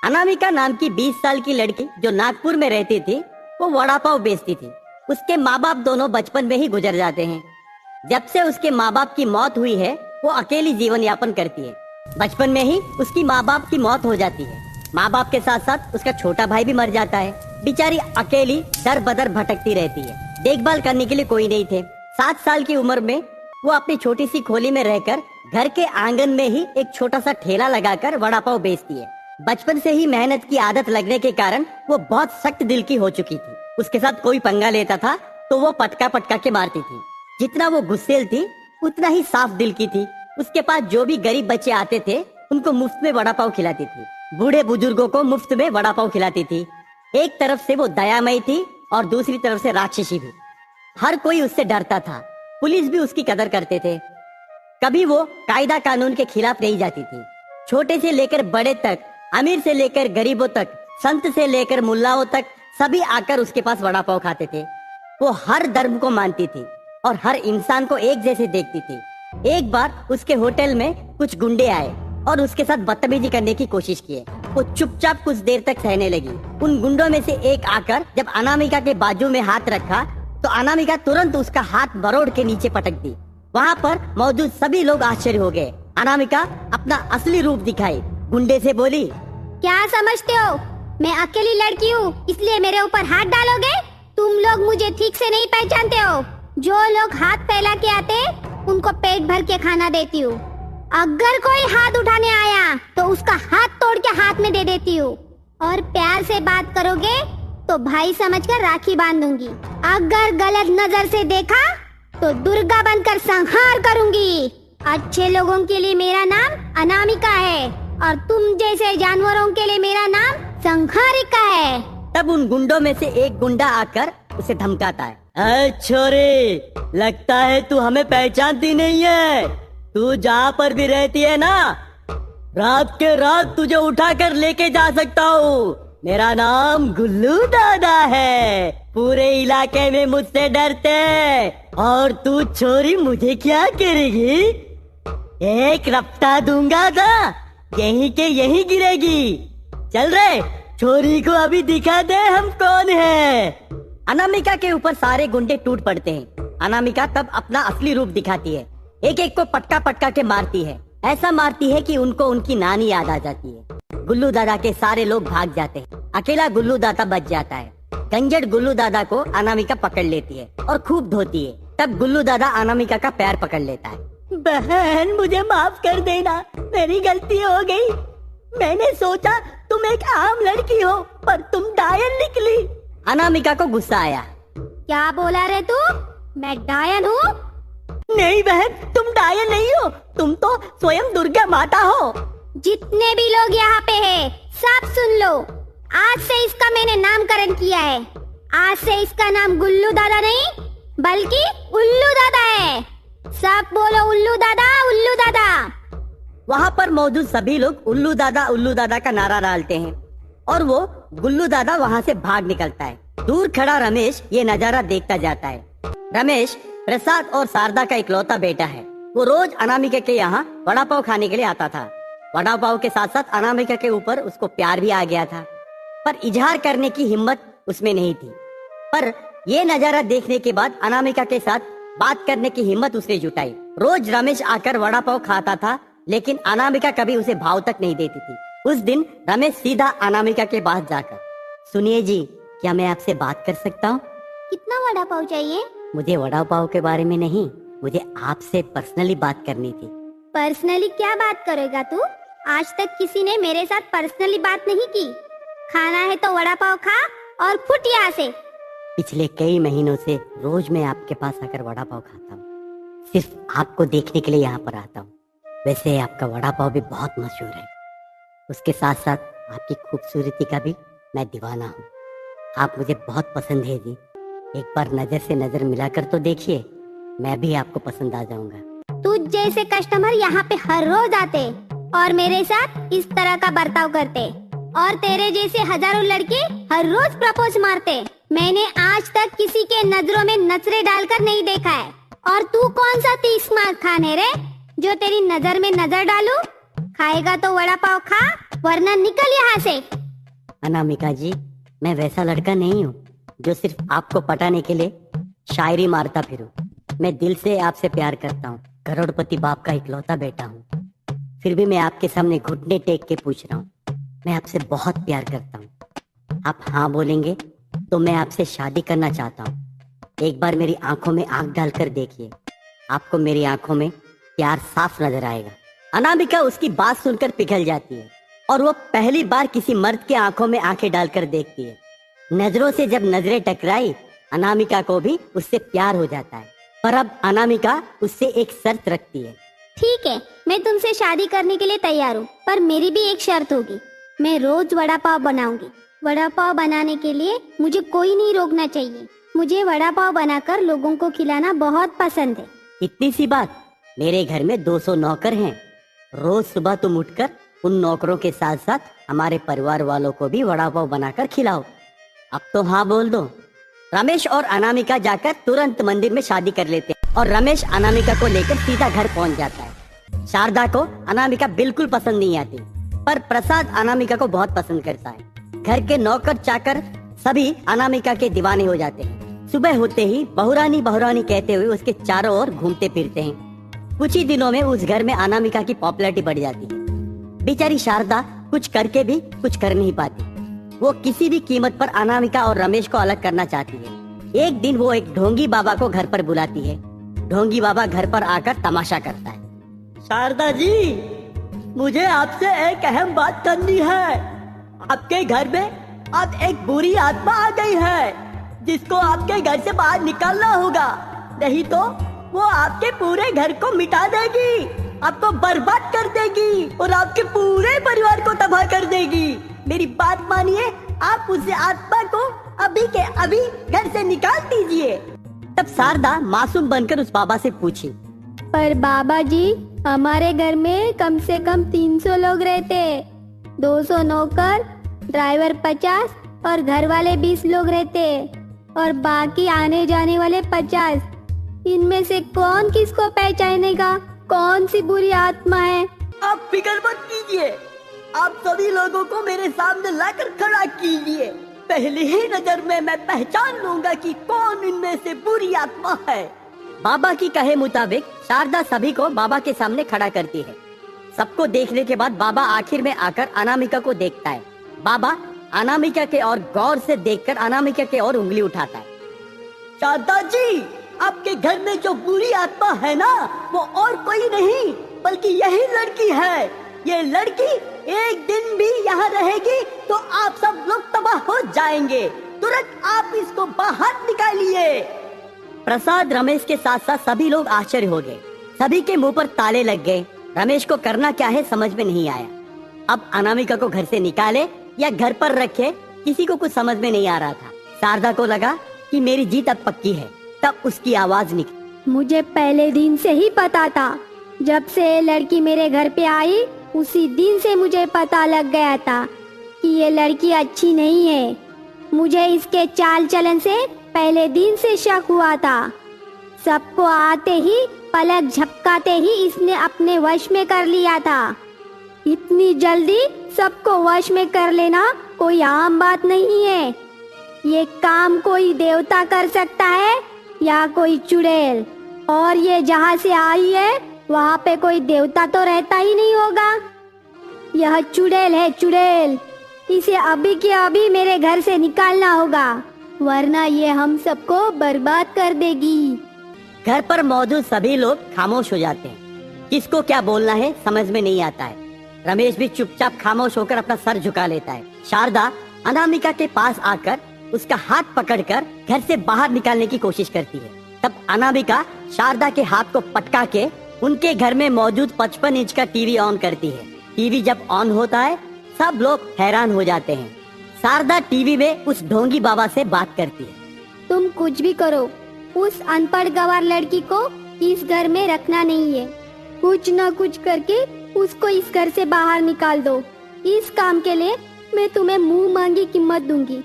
अनामिका नाम की 20 साल की लड़की जो नागपुर में रहती थी, वो वड़ा पाव बेचती थी। उसके माँ बाप दोनों बचपन में ही गुजर जाते हैं। जब से उसके माँ बाप की मौत हुई है, वो अकेली जीवन यापन करती है। बचपन में ही उसकी माँ बाप की मौत हो जाती है। माँ बाप के साथ साथ उसका छोटा भाई भी मर जाता है। बेचारी अकेली दर बदर भटकती रहती है। देखभाल करने के लिए कोई नहीं थे। 7 साल की उम्र में वो अपनी छोटी सी खोली में रहकर घर के आंगन में ही एक छोटा सा ठेला लगाकर वड़ा पाव बेचती है। बचपन से ही मेहनत की आदत लगने के कारण वो बहुत सख्त दिल की हो चुकी थी। उसके साथ कोई पंगा लेता था तो वो पटका पटका के मारती थी। जितना वो गुस्सेल थी उतना ही साफ दिल की थी। उसके पास जो भी गरीब बच्चे आते थे उनको मुफ्त में वड़ा पाव खिलाती थी। बूढ़े बुजुर्गों को मुफ्त में वड़ा पाव खिलाती थी। एक तरफ से वो दयामयी थी और दूसरी तरफ से राक्षसी भी। हर कोई उससे डरता था। पुलिस भी उसकी कदर करते थे। कभी वो कायदा कानून के खिलाफ नहीं जाती थी। छोटे से लेकर बड़े तक, अमीर से लेकर गरीबों तक, संत से लेकर मुल्लाओं तक सभी आकर उसके पास वड़ा पाव खाते थे। वो हर धर्म को मानती थी और हर इंसान को एक जैसे देखती थी। एक बार उसके होटल में कुछ गुंडे आए और उसके साथ बदतमीजी करने की कोशिश किए। वो चुपचाप कुछ देर तक सहने लगी। उन गुंडों में से एक आकर जब अनामिका के बाजू में हाथ रखा तो अनामिका तुरंत उसका हाथ मरोड़ के नीचे पटक दी। वहाँ पर मौजूद सभी लोग आश्चर्य हो गए। अनामिका अपना असली रूप दिखाई। गुंडे से बोली, क्या समझते हो मैं अकेली लड़की हूँ इसलिए मेरे ऊपर हाथ डालोगे? तुम लोग मुझे ठीक से नहीं पहचानते हो। जो लोग हाथ फैला के आते उनको पेट भर के खाना देती हूँ। अगर कोई हाथ उठाने आया तो उसका हाथ तोड़ के हाथ में दे देती हूँ और प्यार से बात करोगे तो भाई समझकर राखी बांध दूंगी। अगर गलत नजर से देखा तो दुर्गा बनकर संहार करूंगी। अच्छे लोगों के लिए मेरा नाम अनामिका है और तुम जैसे जानवरों के लिए मेरा नाम संहारिका है। तब उन गुंडों में से एक गुंडा आकर उसे धमकाता है, अरे छोरे, लगता है तू हमें पहचानती नहीं है। तू जहाँ पर भी रहती है ना, रात के रात तुझे उठा कर लेके जा सकता हूँ। मेरा नाम गुल्लू दादा है। पूरे इलाके में मुझसे डरते हैं और तू छोरी मुझे क्या करेगी? एक रफ्ता दूंगा था, यहीं के यहीं गिरेगी। चल रे, छोरी को अभी दिखा दे हम कौन है। अनामिका के ऊपर सारे गुंडे टूट पड़ते हैं। अनामिका तब अपना असली रूप दिखाती है। एक एक को पटका पटका के मारती है। ऐसा मारती है कि उनको उनकी नानी याद आ जाती है। गुल्लू दादा के सारे लोग भाग जाते हैं। अकेला गुल्लू दादा बच जाता है। गंजड़ गुल्लू दादा को अनामिका पकड़ लेती है और खूब धोती है। तब गुल्लू दादा अनामिका का पैर पकड़ लेता है। बहन, मुझे माफ कर देना, मेरी गलती हो गई। मैंने सोचा तुम एक आम लड़की हो पर तुम डायन निकली। अनामिका को गुस्सा आया। क्या बोला रे तू? मैं डायन हूँ? नहीं बहन, तुम डायन नहीं हो, तुम तो स्वयं दुर्गा माता हो। जितने भी लोग यहाँ पे हैं, सब सुन लो। आज से इसका मैंने नामकरण किया है। आज से इसका नाम गुल्लू दादा नहीं बल्कि उल्लू दादा है। सब बोलो उल्लू दादा, उल्लू दादा। वहाँ पर मौजूद सभी लोग उल्लू दादा का नारा डालते हैं और वो गुल्लू दादा वहाँ से भाग निकलता है। दूर खड़ा रमेश ये नजारा देखता जाता है। रमेश प्रसाद और शारदा का इकलौता बेटा है। वो रोज अनामिका के यहाँ वड़ा पाव खाने के लिए आता था। वड़ा पाव के साथ साथ अनामिका के ऊपर उसको प्यार भी आ गया था, पर इजहार करने की हिम्मत उसमें नहीं थी। पर ये नजारा देखने के बाद अनामिका के साथ बात करने की हिम्मत उसने जुटाई। रोज रमेश आकर वड़ा पाव खाता था, लेकिन अनामिका कभी उसे भाव तक नहीं देती थी। उस दिन रमेश सीधा अनामिका के पास जाकर, सुनिए जी, क्या मैं आपसे बात कर सकता हूँ? कितना वड़ा पाव चाहिए? मुझे वड़ा पाव के बारे में नहीं, मुझे आपसे पर्सनली बात करनी थी। पर्सनली क्या बात करेगा तू? आज तक किसी ने मेरे साथ पर्सनली बात नहीं की। खाना है तो वड़ा पाव खा और फुट यहाँ से। पिछले कई महीनों से रोज मैं आपके पास आकर वड़ा पाव खाता हूँ। सिर्फ आपको देखने के लिए यहाँ पर आता हूँ। वैसे आपका वड़ा पाव भी बहुत मशहूर है। उसके साथ साथ आपकी खूबसूरती का भी मैं दीवाना हूँ। आप मुझे बहुत पसंद है जी। एक बार नजर से नजर मिलाकर तो देखिए, मैं भी आपको पसंद आ जाऊंगा। तू जैसे कस्टमर यहाँ पे हर रोज आते और मेरे साथ इस तरह का बर्ताव करते और तेरे जैसे हजारों लड़के हर रोज प्रपोज मारते। मैंने आज तक किसी के नजरों में नजरें डालकर नहीं देखा है। और तू कौन सा 30 मार खाने रे जो तेरी नजर में नजर डालूं? खाएगा तो वड़ा पाव खा वरना निकल यहाँ से। अनामिका जी, मैं वैसा लड़का नहीं हूँ जो सिर्फ आपको पटाने के लिए शायरी मारता फिरूं। मैं दिल से आपसे प्यार करता हूँ, करोड़पति बाप का इकलौता बेटा हूँ। फिर भी मैं आपके सामने घुटने टेक के पूछ रहा हूँ, मैं आपसे बहुत प्यार करता हूँ। आप हाँ बोलेंगे तो मैं आपसे शादी करना चाहता हूँ। एक बार मेरी आंखों में आंख डालकर देखिए, आपको मेरी आंखों में प्यार साफ नजर आएगा। अनामिका उसकी बात सुनकर पिघल जाती है और वो पहली बार किसी मर्द के आंखों में आंखें डालकर देखती है। नजरों से जब नजरें टकराई, अनामिका को भी उससे प्यार हो जाता है। पर अब अनामिका उससे एक शर्त रखती है। ठीक है, मैं तुमसे शादी करने के लिए तैयार हूँ, पर मेरी भी एक शर्त होगी। मैं रोज वड़ा पाव बनाऊंगी। वड़ा पाव बनाने के लिए मुझे कोई नहीं रोकना चाहिए। मुझे वड़ा पाव बनाकर लोगों को खिलाना बहुत पसंद है। इतनी सी बात? मेरे घर में 200 नौकर हैं। रोज सुबह तुम उठकर उन नौकरों के साथ साथ हमारे परिवार वालों को भी वड़ा पाव बनाकर खिलाओ। अब तो हाँ बोल दो। रमेश और अनामिका जाकर तुरंत मंदिर में शादी कर लेते हैं और रमेश अनामिका को लेकर सीधा घर पहुंच जाता है। शारदा को अनामिका बिल्कुल पसंद नहीं आती, पर प्रसाद अनामिका को बहुत पसंद करता है। घर के नौकर चाकर सभी अनामिका के दीवाने हो जाते हैं। सुबह होते ही बहुरानी बहुरानी कहते हुए उसके चारों ओर घूमते फिरते हैं। कुछ ही दिनों में उस घर में अनामिका की पॉपुलैरिटी बढ़ जाती है। बेचारी शारदा कुछ करके भी कुछ कर नहीं पाती। वो किसी भी कीमत पर अनामिका और रमेश को अलग करना चाहती है। एक दिन वो एक ढोंगी बाबा को घर पर बुलाती है। ढोंगी बाबा घर पर आकर तमाशा करता है। शारदा जी, मुझे आपसे एक अहम बात करनी है। आपके घर में अब एक बुरी आत्मा आ गई है जिसको आपके घर से बाहर निकालना होगा, नहीं तो वो आपके पूरे घर को मिटा देगी, आपको बर्बाद कर देगी और आपके पूरे परिवार को तबाह कर देगी। मेरी बात मानिए, आप उस आत्मा को अभी के अभी घर से निकाल दीजिए। तब शारदा मासूम बनकर उस बाबा से पूछी, पर बाबा जी, हमारे घर में कम से कम 300 लोग रहते, 200 नौकर, ड्राइवर 50 और घर वाले 20 लोग रहते और बाकी आने जाने वाले 50। इनमें से कौन किसको पहचानेगा? कौन सी बुरी आत्मा है? आप फिक्र मत कीजिए, आप सभी लोगों को मेरे सामने लाकर खड़ा कीजिए। पहले ही नजर में मैं पहचान लूंगा कि कौन इनमें से बुरी आत्मा है। बाबा की कहे मुताबिक शारदा सभी को बाबा के सामने खड़ा करती है। सबको देखने के बाद बाबा आखिर में आकर अनामिका को देखता है। बाबा अनामिका के और गौर से देखकर अनामिका के और उंगली उठाता है। शारदा जी, आपके घर में जो बुरी आत्मा है ना, वो और कोई नहीं बल्कि यही लड़की है। ये लड़की एक दिन भी यहाँ रहेगी तो आप सब लोग तबाह हो जाएंगे। तुरंत आप इसको बाहर निकालिए। प्रसाद, रमेश के साथ साथ सभी लोग आश्चर्य हो गए। सभी के मुंह पर ताले लग गए। रमेश को करना क्या है समझ में नहीं आया। अब अनामिका को घर से निकाले या घर पर रखे, किसी को कुछ समझ में नहीं आ रहा था। शारदा को लगा कि मेरी जीत अब पक्की है। तब उसकी आवाज निकली, मुझे पहले दिन से ही पता था। जब से लड़की मेरे घर पे आई, उसी दिन से मुझे पता लग गया था कि ये लड़की अच्छी नहीं है। मुझे इसके चाल चलन से पहले दिन से शक हुआ था। सबको आते ही, पलक झपकाते ही इसने अपने वश में कर लिया था। इतनी जल्दी सबको वश में कर लेना कोई आम बात नहीं है। ये काम कोई देवता कर सकता है या कोई चुड़ैल, और ये जहाँ से आई है वहाँ पे कोई देवता तो रहता ही नहीं होगा। यह चुड़ैल है, चुड़ैल। इसे अभी के अभी मेरे घर से निकालना होगा, वरना ये हम सबको बर्बाद कर देगी। घर पर मौजूद सभी लोग खामोश हो जाते हैं। किसको क्या बोलना है समझ में नहीं आता है। रमेश भी चुपचाप खामोश होकर अपना सर झुका लेता है। शारदा अनामिका के पास आकर उसका हाथ पकड़कर घर से बाहर निकालने की कोशिश करती है। तब अनामिका शारदा के हाथ को पटका के उनके घर में मौजूद 55 इंच का टीवी ऑन करती है। टीवी जब ऑन होता है, सब लोग हैरान हो जाते हैं। शारदा टीवी में उस ढोंगी बाबा से बात करती है, तुम कुछ भी करो, उस अनपढ़ गंवार लड़की को इस घर में रखना नहीं है। कुछ न कुछ करके उसको इस घर से बाहर निकाल दो। इस काम के लिए मैं तुम्हें मुंह मांगी कीमत दूंगी।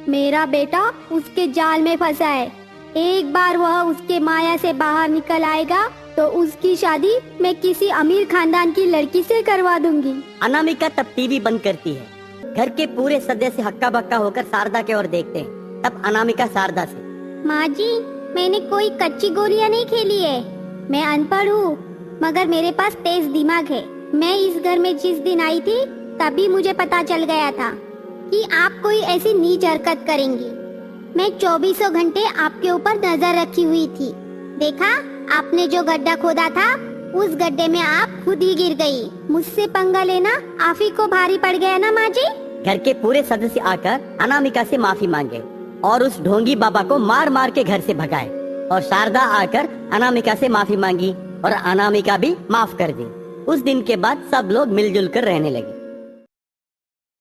मेरा बेटा उसके जाल में फंसा है। एक बार वह उसके माया से बाहर निकल आएगा तो उसकी शादी मैं किसी अमीर खानदान की लड़की से करवा दूंगी। अनामिका तब टीवी बंद करती है। घर के पूरे सदस्य हक्का बक्का होकर शारदा की ओर देखते हैं। तब अनामिका शारदा से, माँ जी, मैंने कोई कच्ची गोलियां नहीं खेली है। मैं अनपढ़ हूँ, मगर मेरे पास तेज दिमाग है। मैं इस घर में जिस दिन आई थी तभी मुझे पता चल गया था कि आप कोई ऐसी नीच हरकत करेंगी। मैं 24 घंटे आपके ऊपर नजर रखी हुई थी। देखा, आपने जो गड्ढा खोदा था उस गड्ढे में आप खुद ही गिर गई। मुझसे पंगा लेना आप ही को भारी पड़ गया ना माँ जी। घर के पूरे सदस्य आकर अनामिका से माफी मांगे और उस ढोंगी बाबा को मार मार के घर से भगाए। और शारदा आकर अनामिका से माफी मांगी और अनामिका भी माफ कर दी। उस दिन के बाद सब लोग मिलजुल कर रहने लगे।